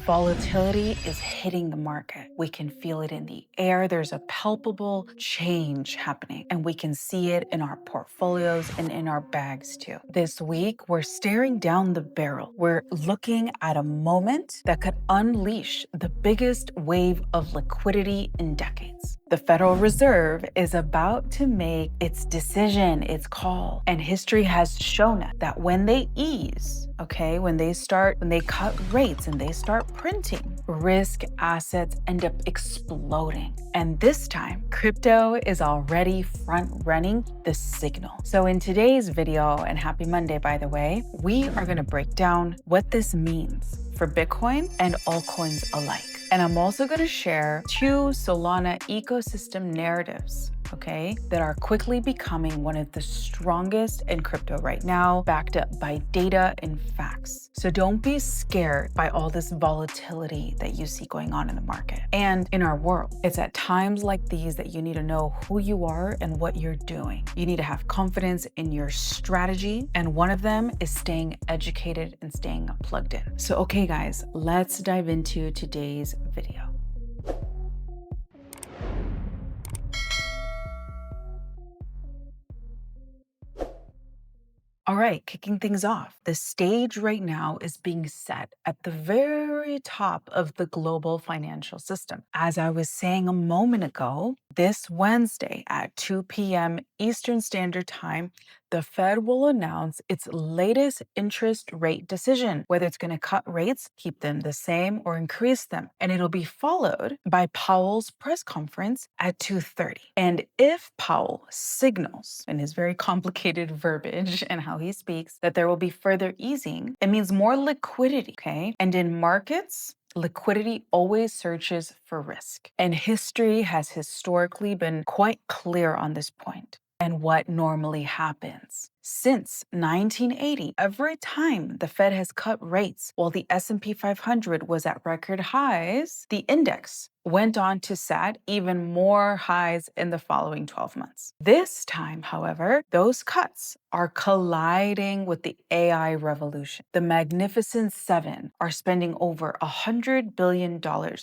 Volatility is hitting the market. We can feel it in the air. There's a palpable change happening, and we can see it in our portfolios and in our bags too. This week, we're staring down the barrel. We're looking at a moment that could unleash the biggest wave of liquidity in decades. The Federal Reserve is about to make its decision, its call, and history has shown us that when they ease, when they cut rates and they start printing, risk assets end up exploding. And this time, crypto is already front running the signal. So in today's video, and happy Monday, by the way, we are going to break down what this means for Bitcoin and altcoins alike. And I'm also going to share two Solana ecosystem narratives, that are quickly becoming one of the strongest in crypto right now, backed up by data and facts. So don't be scared by all this volatility that you see going on in the market and in our world. It's at times like these that you need to know who you are and what you're doing. You need to have confidence in your strategy, and one of them is staying educated and staying plugged in. So okay guys, let's dive into today's video. All right, kicking things off. The stage right now is being set at the very top of the global financial system. As I was saying a moment ago, this Wednesday at 2 p.m. Eastern Standard Time, the Fed will announce its latest interest rate decision, whether it's going to cut rates, keep them the same, or increase them. And it'll be followed by Powell's press conference at 2:30. And if Powell signals in his very complicated verbiage and how he speaks that there will be further easing, it means more liquidity, And in markets, liquidity always searches for risk. And history has historically been quite clear on this point. And what normally happens. Since 1980, every time the Fed has cut rates while the S&P 500 was at record highs, the index went on to set even more highs in the following 12 months. This time, however, those cuts are colliding with the AI revolution. The Magnificent Seven are spending over $100 billion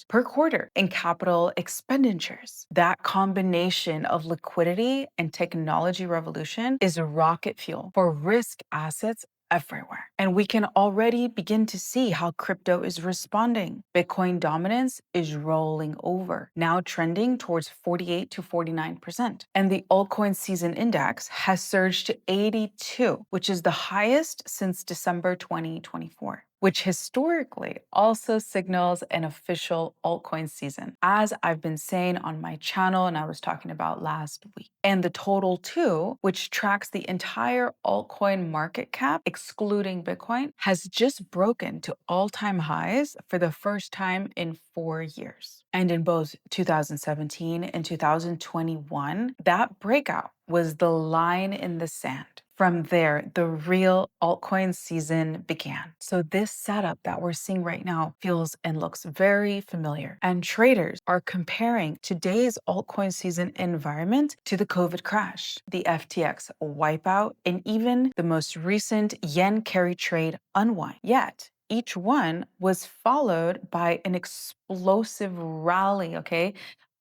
per quarter in capital expenditures. That combination of liquidity and technology revolution is a rocket fuel for risk assets everywhere. And we can already begin to see how crypto is responding. Bitcoin dominance is rolling over, now trending towards 48 to 49%. And the altcoin season index has surged to 82, which is the highest since December 2024. Which historically also signals an official altcoin season, as I've been saying on my channel and I was talking about last week. And the total too, which tracks the entire altcoin market cap, excluding Bitcoin, has just broken to all-time highs for the first time in 4 years. And in both 2017 and 2021, that breakout was the line in the sand. From there, the real altcoin season began. So this setup that we're seeing right now feels and looks very familiar. And traders are comparing today's altcoin season environment to the COVID crash, the FTX wipeout, and even the most recent yen carry trade unwind. Yet, each one was followed by an explosive rally,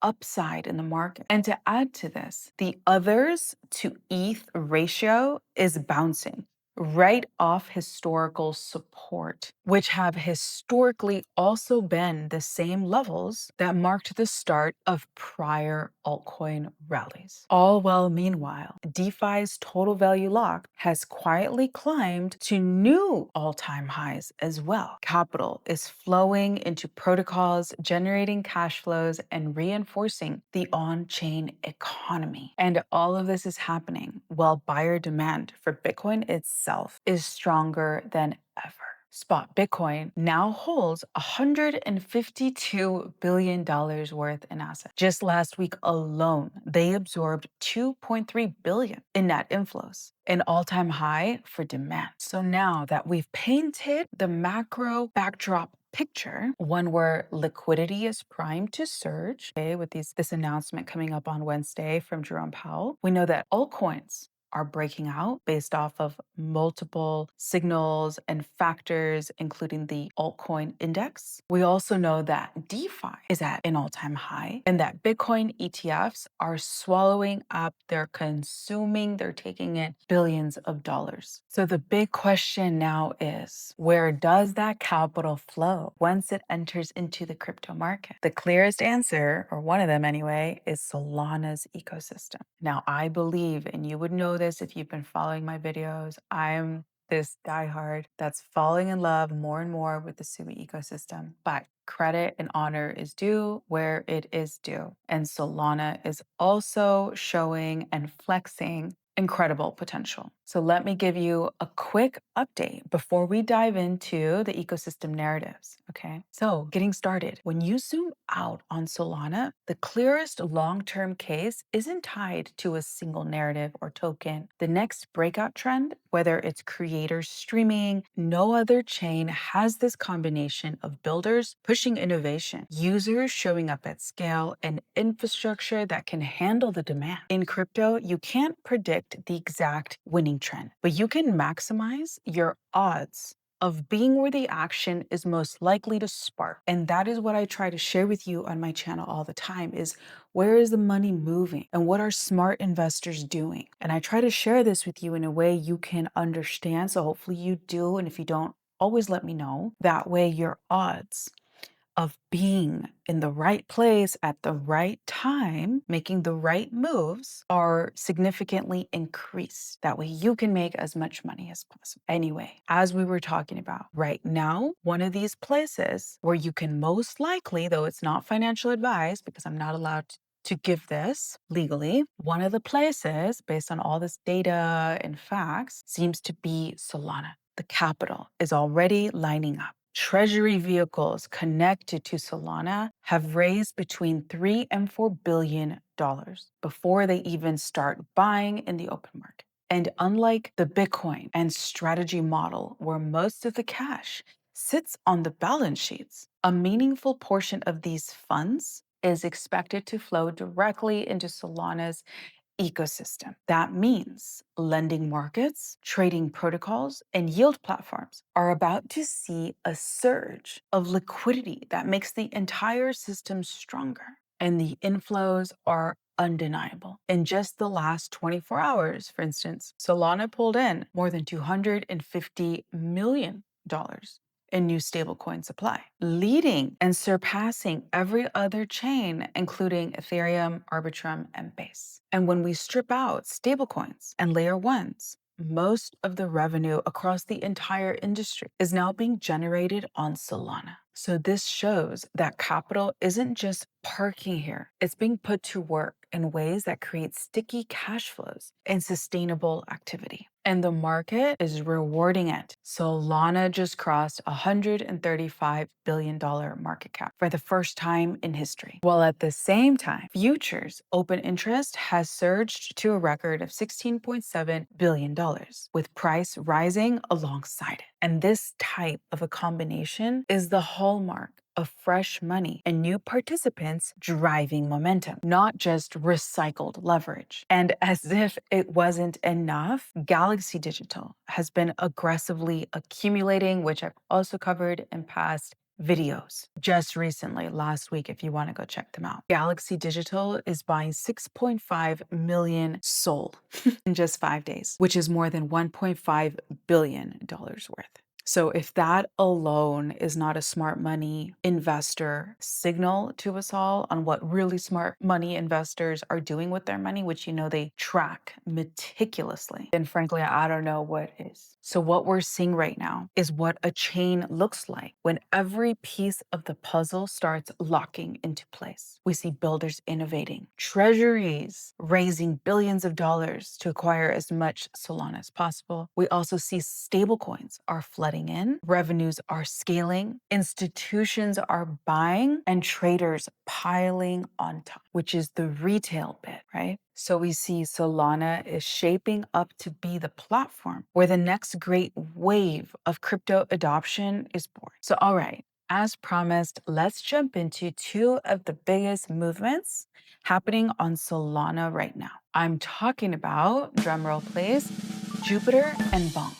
upside in the market. And to add to this, the others to ETH ratio is bouncing right off historical support, which have historically also been the same levels that marked the start of prior altcoin rallies. All while meanwhile, DeFi's total value locked has quietly climbed to new all-time highs as well. Capital is flowing into protocols, generating cash flows, and reinforcing the on-chain economy. And all of this is happening while buyer demand for Bitcoin itself is stronger than ever. Spot Bitcoin now holds $152 billion worth in assets. Just last week alone, they absorbed $2.3 billion in net inflows, an all-time high for demand. So now that we've painted the macro backdrop picture, one where liquidity is primed to surge, with this announcement coming up on Wednesday from Jerome Powell, we know that altcoins are breaking out based off of multiple signals and factors, including the altcoin index. We also know that DeFi is at an all-time high and that Bitcoin ETFs are swallowing up, they're consuming, they're taking in billions of dollars. So the big question now is, where does that capital flow once it enters into the crypto market? The clearest answer, or one of them anyway, is Solana's ecosystem. Now, I believe, and you would know this if you've been following my videos, I'm this diehard that's falling in love more and more with the Sui ecosystem. But credit and honor is due where it is due. And Solana is also showing and flexing incredible potential. So let me give you a quick update before we dive into the ecosystem narratives, okay? So getting started, when you zoom out on Solana, the clearest long-term case isn't tied to a single narrative or token. The next breakout trend, whether it's creators streaming, no other chain has this combination of builders pushing innovation, users showing up at scale, and infrastructure that can handle the demand. In crypto, you can't predict the exact winning trend, but you can maximize your odds of being where the action is most likely to spark. And that is what I try to share with you on my channel all the time is where is the money moving and what are smart investors doing? And I try to share this with you in a way you can understand. So hopefully you do. And if you don't, always let me know. That way your odds of being in the right place at the right time, making the right moves are significantly increased. That way you can make as much money as possible. Anyway, as we were talking about right now, one of these places where you can most likely, though it's not financial advice because I'm not allowed to give this legally, one of the places based on all this data and facts seems to be Solana. The capital is already lining up. Treasury vehicles connected to Solana have raised between $3 and $4 billion before they even start buying in the open market. And unlike the Bitcoin and strategy model, where most of the cash sits on the balance sheets, a meaningful portion of these funds is expected to flow directly into Solana's ecosystem. That means lending markets, trading protocols, and yield platforms are about to see a surge of liquidity that makes the entire system stronger. And the inflows are undeniable. In just the last 24 hours, for instance, Solana pulled in more than $250 million in new stablecoin supply, leading and surpassing every other chain, including Ethereum, Arbitrum, and Base. And when we strip out stablecoins and layer ones, most of the revenue across the entire industry is now being generated on Solana. So this shows that capital isn't just parking here. It's being put to work in ways that create sticky cash flows and sustainable activity. And the market is rewarding it. Solana just crossed $135 billion market cap for the first time in history. While at the same time, futures open interest has surged to a record of $16.7 billion, with price rising alongside it. And this type of a combination is the hallmark of fresh money and new participants driving momentum, not just recycled leverage. And as if it wasn't enough, Galaxy Digital has been aggressively accumulating, which I've also covered in past videos just recently, last week, if you want to go check them out. Galaxy Digital is buying 6.5 million SOL in just 5 days, which is more than $1.5 billion worth. So if that alone is not a smart money investor signal to us all on what really smart money investors are doing with their money, which you know they track meticulously, then frankly, I don't know what is. So what we're seeing right now is what a chain looks like when every piece of the puzzle starts locking into place. We see builders innovating, treasuries raising billions of dollars to acquire as much Solana as possible. We also see stablecoins are flooding in, revenues are scaling, institutions are buying, and traders piling on top, which is the retail bit, right? So we see Solana is shaping up to be the platform where the next great wave of crypto adoption is born. So, all right, as promised, let's jump into two of the biggest movements happening on Solana right now. I'm talking about, drumroll please, Jupiter and BONK.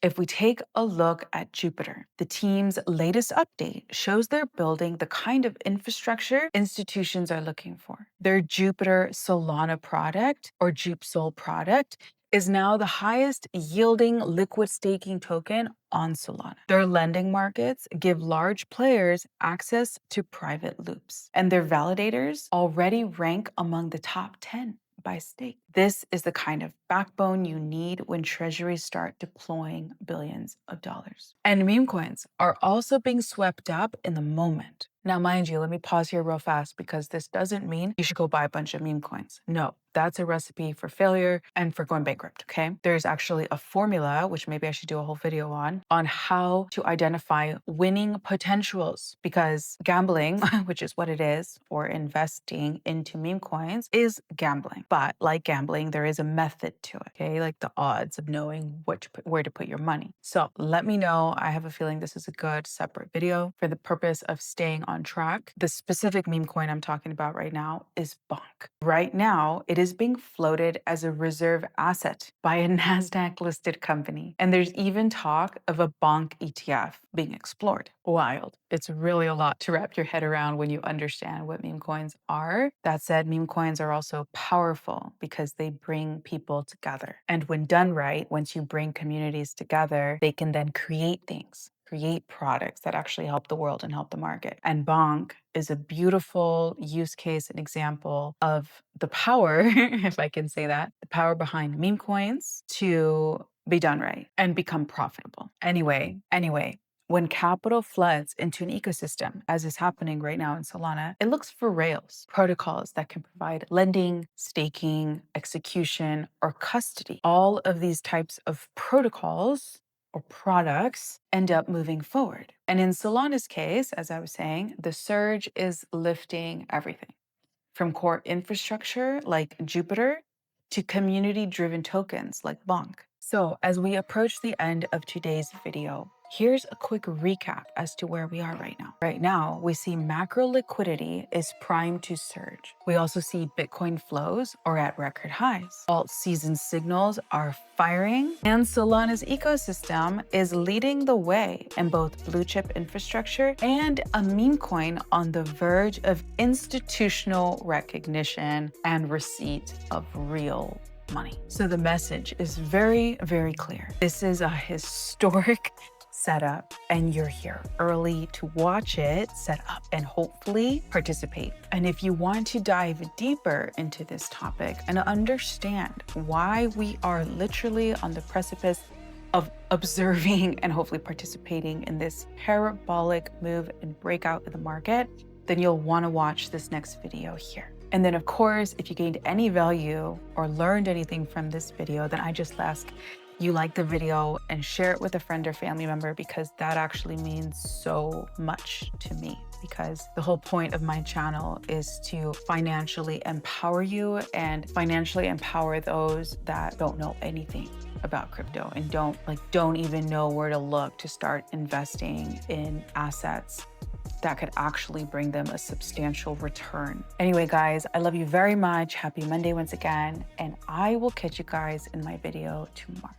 If we take a look at Jupiter, the team's latest update shows they're building the kind of infrastructure institutions are looking for. Their Jupiter Solana product, or JupSol product, is now the highest yielding liquid staking token on Solana. Their lending markets give large players access to private loops, and their validators already rank among the top 10 by stake. This is the kind of backbone you need when treasuries start deploying billions of dollars. And meme coins are also being swept up in the moment. Now, mind you, let me pause here real fast because this doesn't mean you should go buy a bunch of meme coins. No, that's a recipe for failure and for going bankrupt, okay? There's actually a formula, which maybe I should do a whole video on how to identify winning potentials, because gambling, which is what it is, or investing into meme coins, is gambling. But like gambling, there is a method to it, okay? Like the odds of knowing where to put your money. So let me know. I have a feeling this is a good separate video for the purpose of staying on track. The specific meme coin I'm talking about right now is BONK. Right now, it is being floated as a reserve asset by a NASDAQ listed company. And there's even talk of a BONK ETF being explored. Wild. It's really a lot to wrap your head around when you understand what meme coins are. That said, meme coins are also powerful because they bring people together. And when done right, once you bring communities together, they can then create things, create products that actually help the world and help the market. And BONK is a beautiful use case and example of the power, if I can say that, the power behind meme coins to be done right and become profitable. Anyway, when capital floods into an ecosystem, as is happening right now in Solana, it looks for rails, protocols that can provide lending, staking, execution, or custody. All of these types of protocols or products end up moving forward. And in Solana's case, as I was saying, the surge is lifting everything from core infrastructure like Jupiter to community-driven tokens like BONK. So as we approach the end of today's video, here's a quick recap as to where we are right now. Right now, we see macro liquidity is primed to surge. We also see Bitcoin flows are at record highs. Alt season signals are firing, and Solana's ecosystem is leading the way in both blue chip infrastructure and a meme coin on the verge of institutional recognition and receipt of real money. So the message is very, very clear. This is a historic setup, and you're here early to watch it set up and hopefully participate. And if you want to dive deeper into this topic and understand why we are literally on the precipice of observing and hopefully participating in this parabolic move and breakout in the market, then you'll want to watch this next video here. And then of course, if you gained any value or learned anything from this video, then I just ask you like the video and share it with a friend or family member, because that actually means so much to me. Because the whole point of my channel is to financially empower you and financially empower those that don't know anything about crypto and don't even know where to look to start investing in assets that could actually bring them a substantial return. Anyway, guys, I love you very much. Happy Monday once again, and I will catch you guys in my video tomorrow.